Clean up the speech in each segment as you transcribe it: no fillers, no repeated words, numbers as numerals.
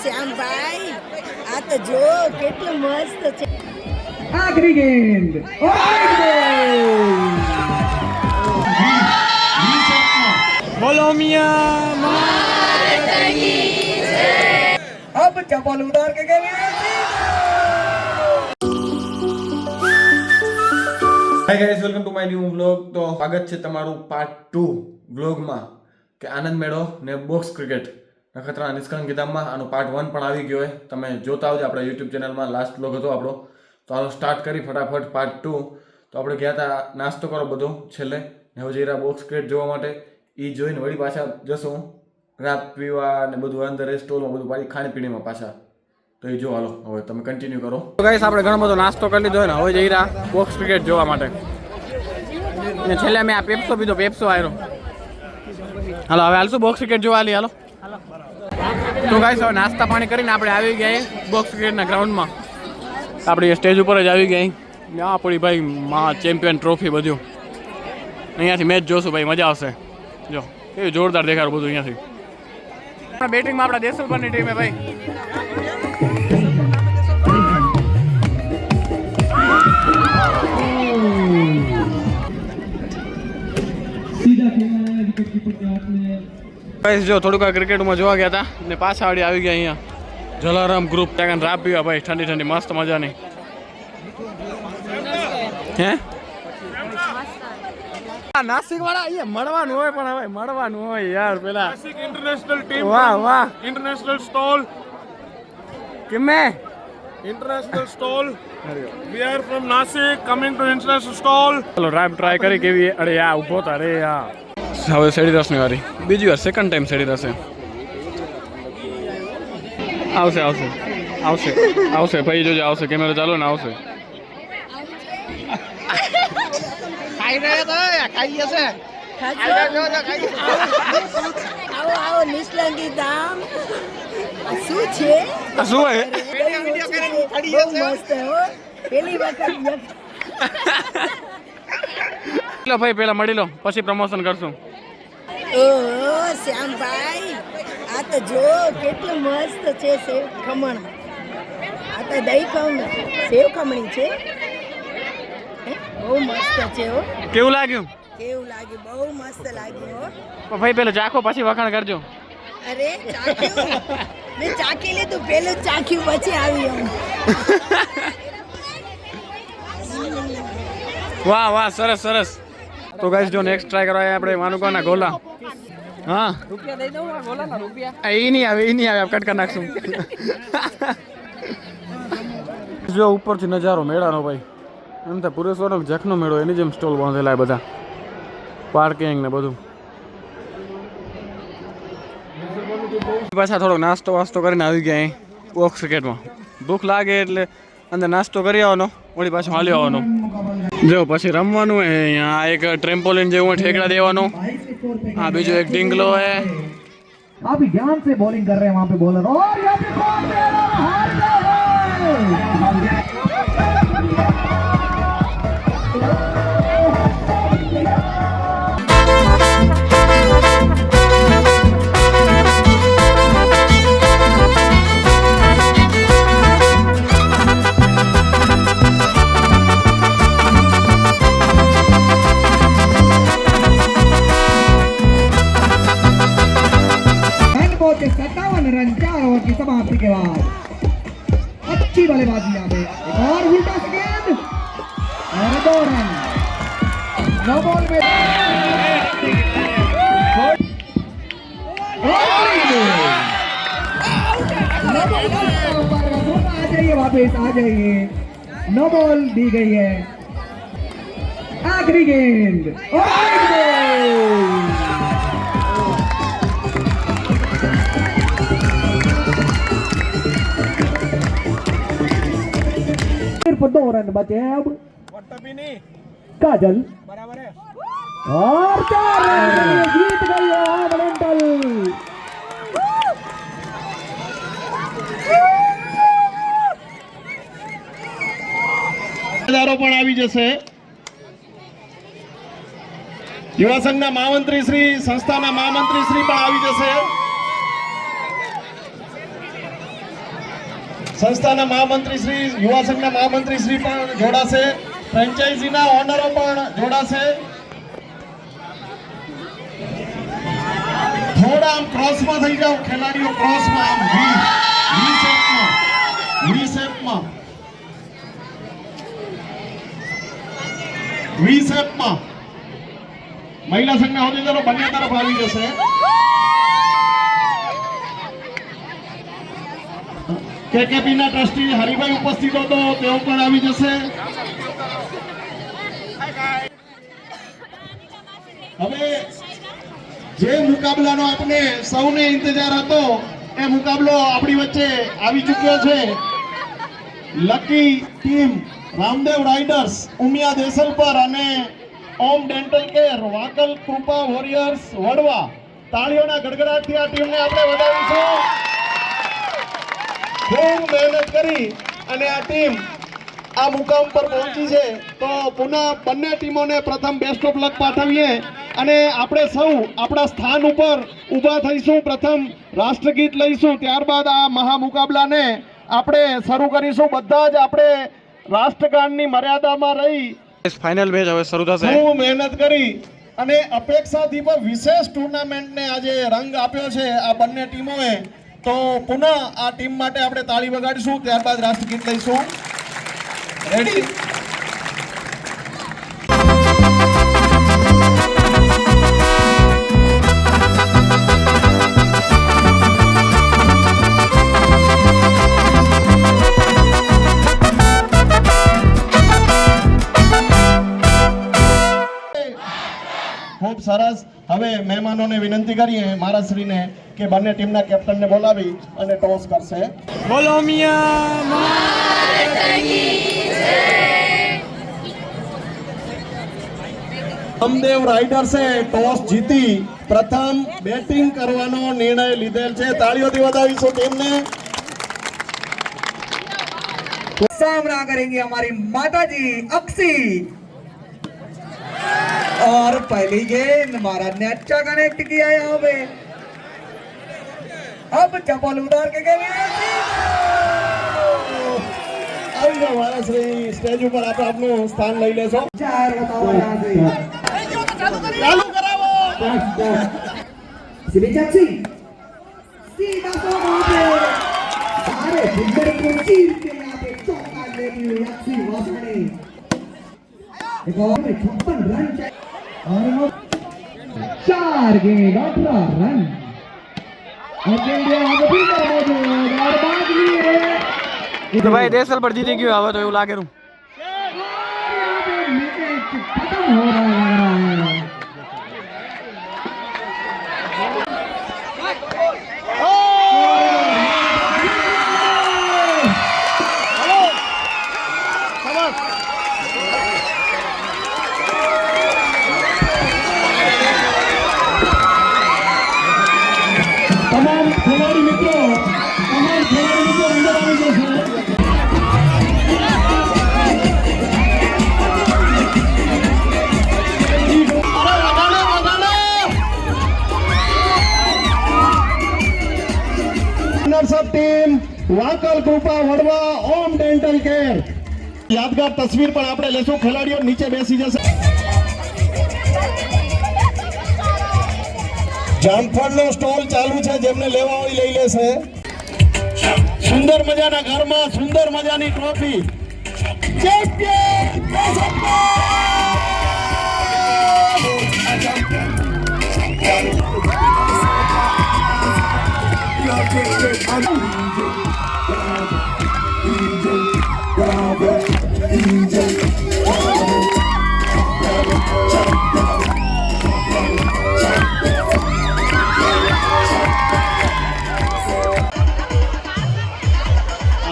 શ્યામભાઈ આ તો જો કેટલું મસ્ત છે. આખરી ગેંદ બોલો મિયા अब चप्पल उतार के गए. Hi guys, welcome to my new vlog. તો સ્વાગત છે તમારું પાર્ટ 2 વ્લોગમાં કે આનંદ મેળો ને બોક્સ ક્રિકેટ નખત્રાણા નિષ્કલંક ગીતામાં. આનો પાર્ટ 1 પણ આવી ગયો છે, તમે જોતા આવજો આપણા યુટ્યુબ ચેનલમાં. લાસ્ટ વ્લોગ હતો આપણો, તો આનો સ્ટાર્ટ કરી ફટાફટ પાર્ટ 2. તો આપણે ગયા હતા નાસ્તો કરો બધો છેલ્લે, ને હવે જઈ રહ્યા બોક્સ ક્રિકેટ જોવા માટે. એ જોઈને વળી પાછા જશું રાત પીવા ને બધું અંદર સ્ટોલમાં બધું પાછી ખાણીપીણીમાં પાછા. તો એ જો હાલો હવે તમે કન્ટિન્યુ કરો. તો ગાઈસ આપણે ઘણો બધો નાસ્તો કરી લીધો ને હવે જઈ રહ્યા બોક્સ ક્રિકેટ જોવા માટે. ને છેલ્લે મેં આ પેપ્સો પીધો, પેપ્સો આવ્યો. હાલો હવે હાલશું બોક્સ ક્રિકેટ જોવા હાલી. હાલો તો ગાઈસ હવે નાસ્તા પાણી કરીને આપણે આવી ગયા બોક્સ ક્રિકેટના ગ્રાઉન્ડમાં. આપણે સ્ટેજ ઉપર જ આવી ગયા. ત્યાં આપણી ભાઈ માં ચેમ્પિયન ટ્રોફી બધું અહીંયાથી મેચ જોશું ભાઈ, મજા આવશે. જો કેવું જોરદાર દેખાડું બધું અહીંયાથી. આપણા બેટિંગમાં આપણા દેસલપરની ટીમે ભાઈ જો થોડુંક ક્રિકેટમાં જોવા ગયા હતા ને પાછા વળી આવી ગયા અહીંયા જલારામ ગ્રુપ ત્યાં રાબ પીવા ભાઈ, ઠંડી ઠંડી મસ્ત મજાની. હે નાસિક વાળા અહીંયા મળવાનું હોય પણ હવે મળવાનું હોય યાર પેલા इंटरनेशनल टीम વાહ વાહ इंटरनेशनल स्टॉल કેમે international stall we are from Nashik coming to international stall ચાલો રાબ ટ્રાય કરી કેવી. અરે યા ઊભો તા રે યા. હવે શેડી રસની વારી, બીજી વાર સેકન્ડ ટાઈમ શેડી રસે આવશે આવશે આવશે આવશે ભાઈ, જોજો આવશે. કેમેરો ચાલો ને આવશે. આવો આવો નિષ્કલંકી ધામ શું છે? આ શું હે? બહુ મસ્ત હો. પેલી વખત લો ભાઈ પહેલા મળી લો પછી પ્રમોશન કરશું. ઓહો શ્યામભાઈ આ તો જો કેટલું મસ્ત છે. સેવ ખમણ, આ તો દહીં ખમણ સેવ ખમણી છે. બહુ મસ્ત છે હો. કેવું લાગ્યું? કેવું લાગ્યું? બહુ મસ્ત લાગ્યું હો. ભાઈ પેલો ચાખો પછી વખાણ કરજો. અરે ચાખ્યું, મેં ચાખી લીધું. પેલું જ ચાખ્યું પછી આવી હું. વાહ વાહ, સરસ સરસ. તો ગાઈસ જો નેક્સ્ટ ટ્રાય કરવા આપણે માનુકાના ગોલા. હા રૂપિયા દઈ દઉં આ ગોલાના રૂપિયા. એ નહીં આવે, એ નહીં આવે, કટ કરી નાખશું. જો ઉપરથી નજારો મેળાનો ભાઈ, એમ તો પુરેશ્વરનો જખનો મેળો એની જેમ સ્ટોલ બાંધેલા બધા, પાર્કિંગ ને બધું. પાછા થોડોક નાસ્તો વાસ્તો કરીને આવી ગયા અહીં બોક્સ ક્રિકેટમાં. ભૂખ લાગે એટલે અંદર નાસ્તો કરી આવવાનો, વળી પાછું હાલી આવવાનો. જો પછી રમવાનું હોય અહીંયા એક ટ્રેમ્પોલિન જેવું ઠેકડા દેવાનું. હા બીજું એક ડીંગલો હે. अभी ध्यान से बॉलिंग कर रहे हैं वहां पे बॉलर और यहाँ पे कौन दे रहा है? के 57 रन 4 ओवर की समाप्ति के बाद अच्छी बल्लेबाजी यहाँ पे. एक और उल्टा से गेंद और 2 रन. नो बॉल में आ जाइए, वापस आ जाइए. नो बॉल दी गई है. आखिरी गेंद सिर्फ 2 रन बचे हैं अब. काजल बराबर है और 4 रन जीत गई है ऑर्नामेंटल. પણ આવી જશે. યુવા સંઘના મહામંત્રી શ્રી, સંસ્થાના મહામંત્રી શ્રી પણ આવી જશે. સંસ્થાના મહામંત્રી શ્રી, યુવા સંઘના મહામંત્રી શ્રી પણ જોડાશે, ફ્રેન્ચાઇઝીના ઓનરો પણ જોડાશે. થોડા આમ ક્રોસમાં થઈ જાઓ ખેલાડીઓ, ક્રોસમાં આમ વી શેપમાં મહિલા સંઘના હોદ્દેદારો બંને તરફ આવી જશે. કેકેપી ના ટ્રસ્ટી હરિભાઈ ઉપસ્થિત હતો, તેઓ પણ આવી જશે. હવે જે મુકાબલાનો આપણે સૌને ઇંતજાર હતો એ મુકાબલો આપણી વચ્ચે આવી ચૂક્યો છે. Lucky team Ramdev riders Umiya Desalpar અને ઓમ ડેન્ટલ કેર વાકલ કૃપા વોરિયર્સ વડવા. તાળીઓના ગડગડાટથી આ ટીમને આપણે વધાવીશું. ખૂબ મહેનત કરી અને આ ટીમ આ મુકામ પર પહોંચી છે. તો પુનઃ બંને ટીમોને પ્રથમ બેસ્ટ ઓફ લક પાઠવીએ અને આપણે સૌ આપણા સ્થાન ઉપર ઊભા થઈશું. પ્રથમ રાષ્ટ્રગીત લઈશું, ત્યારબાદ આ મહા મુકાબલાને આપણે શરૂ કરીશું. બધા જ આપણે રાષ્ટ્રગાનની મર્યાદામાં રહી ફાઇનલ મેચ હવે શરૂ થશે. ખૂબ મહેનત કરી અને અપેક્ષાથી પણ વિશેષ ટુર્નામેન્ટને આજે રંગ આપ્યો છે આ બંને ટીમોએ. તો પુનઃ આ ટીમ માટે આપણે તાળી વગાડીશું, ત્યારબાદ રાષ્ટ્રગીત લઈશું. રેડી? ખૂબ સરસ. હવે મહેમાનોને વિનંતી કરીએ મારા શ્રીને કે બંને ટીમના કેપ્ટનને બોલાવી અને ટોસ કરશે. બોલો મિયા રામદેવ રાઇડર્સે ટોસ જીતી પ્રથમ બેટિંગ કરવાનો નિર્ણય લીધેલ છે. તાળીઓથી વધાવીશું ટીમને. सामना करेंगे हमारी माताजी अक्सी और पहली गेंद महाराज ने अच्छा कनेक्ट किया यहाँ पे. अब चप्पल उतार के આવી જાઓ મારા શ્રી, સ્ટેજ ઉપર આપણે આપનું સ્થાન લઈ લેશો. चार बताओ यहाँ से ચાલુ કરાવો. सीधी चक्सी सीधा सो वहाँ पे सारे फिल्डर को चीर के यहाँ पे चौका लेती हुई अक्सी वासवानी. एक ओवर में 56 रन चाहिए और वो 4 गेंद 18 रन. इंडिया अब भी मौजूद और बाद में તો ભાઈ દેસલ પર જીતી ગયું હવે તો એવું લાગે રૂ. खत्म हो रहा है. તમામ ખેલાડી મિત્રો અંદર આવી જશે. ટીમ વાકલ કૃપા વડવા ઓમ ડેન્ટલ કેર. યાદગાર તસવીર પણ આપણે લેશું. ખેલાડીઓ નીચે બેસી જશે. જામફળનો સ્ટોલ ચાલુ છે, જેમને લેવા હોય લઈ લેશે. સુંદર મજાના ઘરમાં સુંદર મજાની ટ્રોફી.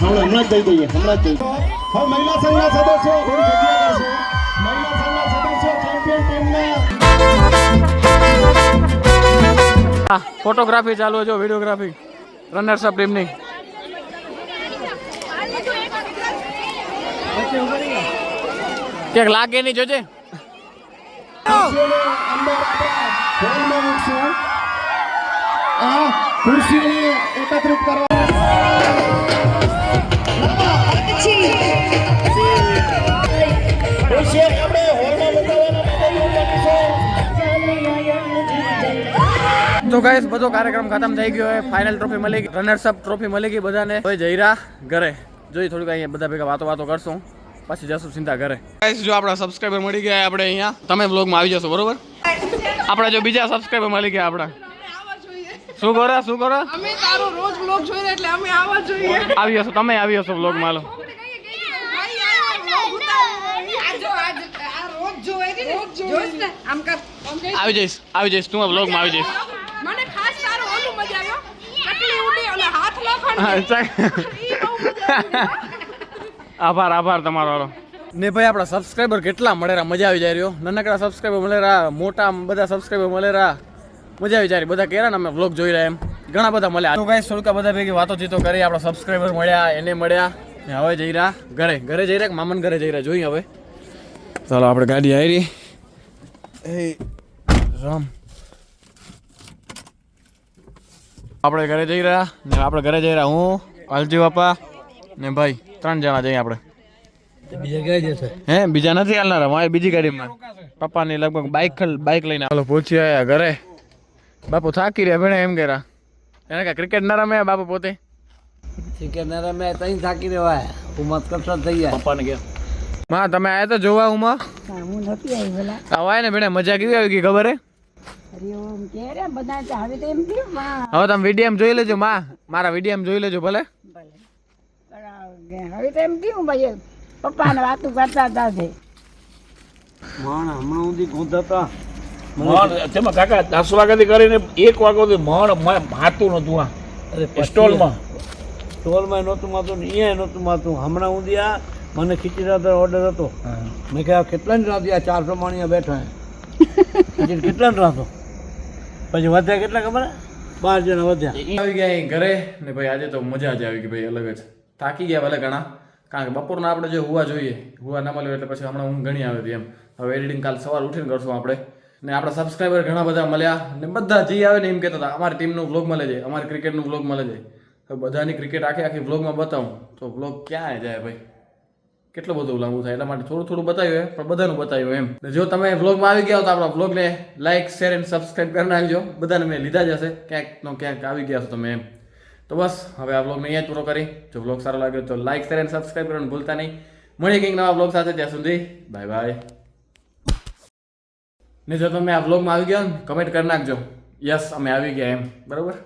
હમણાં જ દઈ દઈએ, હમણાં જ દઈ દઈએ. હવે મહિલા સંઘના સદસ્યો થોડી જગ્યા કરશે. મહિલા સંઘના સદસ્યો ચેમ્પિયન ટીમના ફોટોગ્રાફી ચાલુ છે, વિડીયોગ્રાફી રનર્સ અપ ટીમની. ક્યાંક લાગે નહીં જોજે. અંદર હોલમાં મૂકશું. આ ખુરશીઓને એકત્રિત કરવા તો ગાઈસ બધો કાર્યક્રમ ખતમ થઈ ગયો છે. ફાઇનલ ટ્રોફી મળી ગઈ, રનર્સ અપ ટ્રોફી મળી ગઈ બધાને. હવે જઈરા ઘરે જોઈ થોડીક અહીંયા બધા ભેગા વાતો કરશું, પછી જશું સીધા ઘરે. ગાઈસ જો આપણા સબસ્ક્રાઇબર મળી ગયા આપણે અહીંયા, તમે વ્લોગમાં આવી જશો બરોબર. આપણા જો બીજા સબસ્ક્રાઇબર મળી ગયા આપણા. શું કરો અમે તારો રોજ વ્લોગ જોઈએ એટલે અમે આવવા જોઈએ. આવી જશો, તમે આવી જશો વ્લોગમાં. લો આવી જઈશ તું વ્લોગમાં આવી જઈશ. મને ખાસ તારો ઓલું મજા આવ્યો, કટલી ઉડી ઓલે હાથ લખણ. આભાર તમારો. ને ભાઈ આપણા સબસ્ક્રાઇબર કેટલા મળેરા, મજા આવી જાય રહ્યો. નાનકડા સબસ્ક્રાઇબર મળેરા, મોટા બધા સબસ્ક્રાઇબર મળેરા, મજા આવી જાય. બધા કહેરા ને અમે વ્લોગ જોઈ રહ્યા એમ, ઘણા બધા મળ્યા. તો ગાઈસ થોડુંક બધા ભેગી વાતો ચીતો કરી, આપણા સબસ્ક્રાઇબર મળ્યા, એને મળ્યા. ને હવે જઈ રહ્યા ઘરે જઈ રહ્યા, મામન ઘરે જઈ રહ્યા, જોઈએ હવે. ચાલો આપણે ગાડી આવી રામ. આપણે ઘરે જઈ રહ્યા હું, અલજી બાપા ને ભાઈ 3 જણા જઈએ આપણે. બીજા નથી હાલનારા, મારે બીજી ગાડીમાં પપ્પાની લગભગ બાઇક લઈને હાલો પહોંચી આવ્યા ઘરે. બાપુ થાકી રહ્યા ભેણે એમ કર્યા, એને કાંઈ ક્રિકેટ ના રમે બાપુ પોતે? ક્રિકેટ ના રમે તઈ થાકી રહેવાય, ઉમત કસરત થઈ જાય. પપ્પાને કે માં તમે આયા તો જોવા ઉમાં? હું નથી આવી ભલા. આવાય ને ભેણે, મજા કેવી આવી ગઈ ખબર હે? હરિઓમ કે રે બધા તો હવે તો એમ કેમ માં હવે તમે વિડીયો જોઈ લેજો માં, મારા વિડીયો જોઈ લેજો ભલે. હવે તો એમ કેવું ભાઈ પપ્પાને વાતું કરતા હતા છે. હમણાં સુધી ગોંધતા તેમાં કાકા 10 વાગ્યાથી કરીને 1 વાગ્યા સુધી મણ માતું નતું આ સ્ટોલમાં નહોતું માતું ને અહીંયા નહોતું માતું. હમણાં સુધી આ મને ખીચડી રાત ઓર્ડર હતો, મેં કહ્યા કેટલાની રાત આ 400 માણિયા બેઠા ખીચડી કેટલાની રાતો, પછી વધ્યા કેટલા ખબર 12 જણા વધ્યા. આવી ગયા અહીં ઘરે ને ભાઈ આજે તો મજા જ આવી ગઈ ભાઈ, અલગ જ. થાકી ગયા ભલે ઘણા, કારણ કે બપોરના આપણે જે હુવા જોઈએ, હુવા ના મળ્યો એટલે પછી હમણાં ઊંઘ ઘણી આવી હતી એમ. હવે એડિટિંગ કાલ સવાર ઉઠીને કરશું આપણે. ને આપણા સબસ્ક્રાઈબર ઘણા બધા મળ્યા, ને બધા જે આવે ને એમ કહેતા હતા અમારી ટીમનું વ્લોગ મળે છે, અમારી ક્રિકેટનું વ્લોગ મળે છે. તો બધાની ક્રિકેટ આખી વ્લોગમાં બતાવું તો વ્લોગ ક્યાં જાય ભાઈ, કેટલું બધું લાંબુ થાય. એટલા માટે થોડું બતાવ્યું પણ બધાનું બતાવ્યું એમ. જો તમે વ્લોગમાં આવી ગયા હો તો આપણા વ્લોગને લાઇક શેર એન્ડ સબસ્ક્રાઈબ કરી નાખજો. બધાને મેં લીધા જ હશે, ક્યાંક આવી ગયા છો તમે એમ. તો બસ હવે આ વ્લોગને અહીંયા જ પૂરો કરી. જો વ્લોગ સારો લાગ્યો તો લાઇક શેર એન્ડ સબસ્ક્રાઈબ કરવાનું ભૂલતા નહીં. મળીએ કંઈક નવા વ્લોગ સાથે, ત્યાં સુધી બાય. ને જો તમે આ વ્લોગમાં આવી ગયા ને કમેન્ટ કરી નાખજો યસ અમે આવી ગયા એમ, બરાબર.